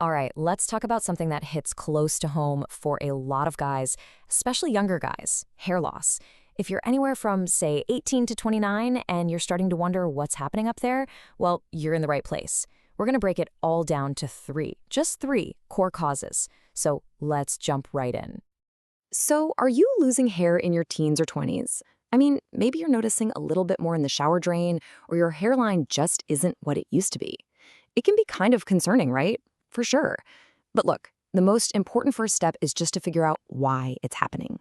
All right, let's talk about something that hits close to home for a lot of guys, especially younger guys, hair loss. If you're anywhere from, say, 18 to 29 and you're starting to wonder what's happening up there, well, you're in the right place. We're going to break it all down to just three core causes. So let's jump right in. So, are you losing hair in your teens or 20s? I mean, maybe you're noticing a little bit more in the shower drain, or your hairline just isn't what it used to be. It can be kind of concerning, right? For sure. But look, the most important first step is just to figure out why it's happening.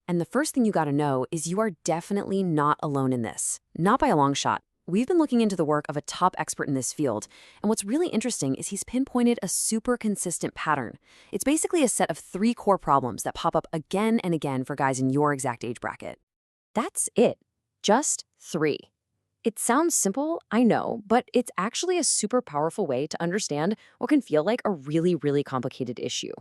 And the first thing you gotta know is you are definitely not alone in this. Not by a long shot. We've been looking into the work of a top expert in this field, and what's really interesting is he's pinpointed a super consistent pattern. It's basically a set of three core problems that pop up again and again for guys in your exact age bracket. That's it. Just three. It sounds simple, I know, but it's actually a super powerful way to understand what can feel like a really, really complicated issue.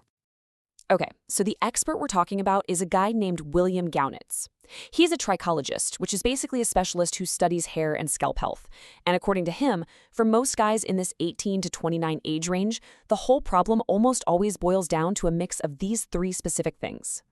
Okay, so the expert we're talking about is a guy named William Gaunitz. He's a trichologist, which is basically a specialist who studies hair and scalp health. And according to him, for most guys in this 18 to 29 age range, the whole problem almost always boils down to a mix of these three specific things.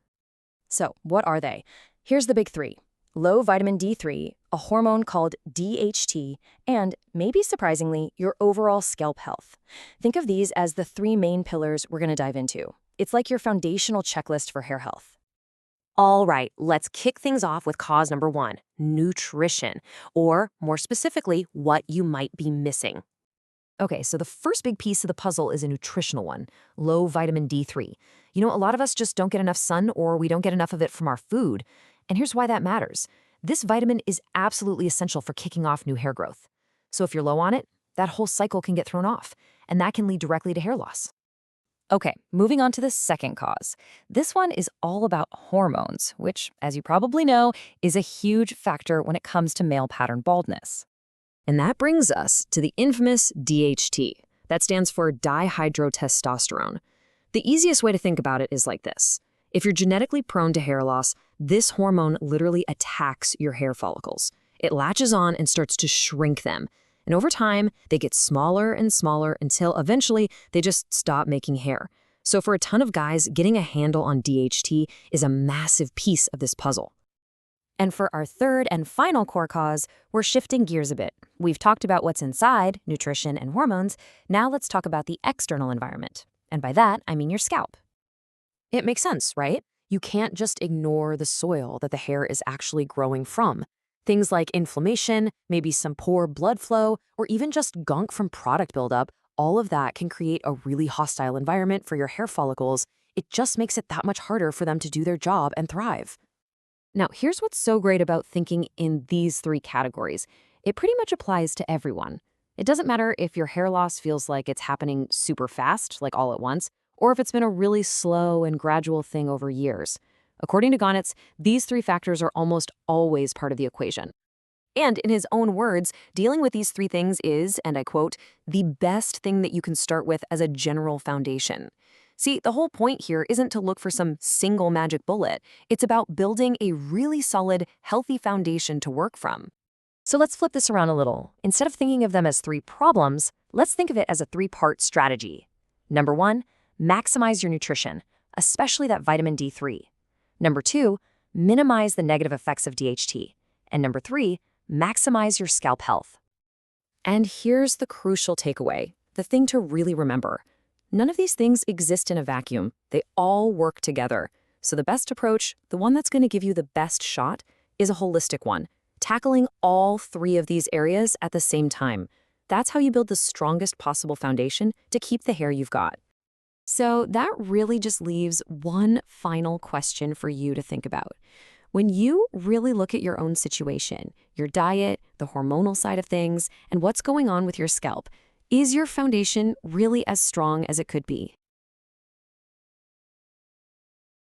So, what are they? Here's the big three. Low vitamin D3, a hormone called DHT, and, maybe surprisingly, your overall scalp health. Think of these as the three main pillars we're going to dive into. It's like your foundational checklist for hair health. All right, let's kick things off with cause number one, nutrition, or more specifically, what you might be missing. Okay, so the first big piece of the puzzle is a nutritional one, low vitamin D3. You know, a lot of us just don't get enough sun or we don't get enough of it from our food. And here's why that matters. This vitamin is absolutely essential for kicking off new hair growth. So if you're low on it, that whole cycle can get thrown off, and that can lead directly to hair loss. Okay, moving on to the second cause. This one is all about hormones, which, as you probably know, is a huge factor when it comes to male pattern baldness. And that brings us to the infamous DHT. That stands for dihydrotestosterone. The easiest way to think about it is like this. If you're genetically prone to hair loss, this hormone literally attacks your hair follicles. It latches on and starts to shrink them. And over time, they get smaller and smaller until eventually they just stop making hair. So for a ton of guys, getting a handle on DHT is a massive piece of this puzzle. And for our third and final core cause, we're shifting gears a bit. We've talked about what's inside, nutrition and hormones. Now let's talk about the external environment. And by that, I mean your scalp. It makes sense, right? You can't just ignore the soil that the hair is actually growing from. Things like inflammation, maybe some poor blood flow, or even just gunk from product buildup, all of that can create a really hostile environment for your hair follicles. It just makes it that much harder for them to do their job and thrive. Now, here's what's so great about thinking in these three categories. It pretty much applies to everyone. It doesn't matter if your hair loss feels like it's happening super fast, like all at once, or if it's been a really slow and gradual thing over years. According to Gaunitz, these three factors are almost always part of the equation. And in his own words, dealing with these three things is, and I quote, the best thing that you can start with as a general foundation. See, the whole point here isn't to look for some single magic bullet. It's about building a really solid, healthy foundation to work from. So let's flip this around a little. Instead of thinking of them as three problems, let's think of it as a three-part strategy. Number one, maximize your nutrition, especially that vitamin D3. Number two, minimize the negative effects of DHT. And number three, maximize your scalp health. And here's the crucial takeaway, the thing to really remember. None of these things exist in a vacuum. They all work together. So the best approach, the one that's going to give you the best shot, is a holistic one, tackling all three of these areas at the same time. That's how you build the strongest possible foundation to keep the hair you've got. So that really just leaves one final question for you to think about. When you really look at your own situation, your diet, the hormonal side of things, and what's going on with your scalp, is your foundation really as strong as it could be?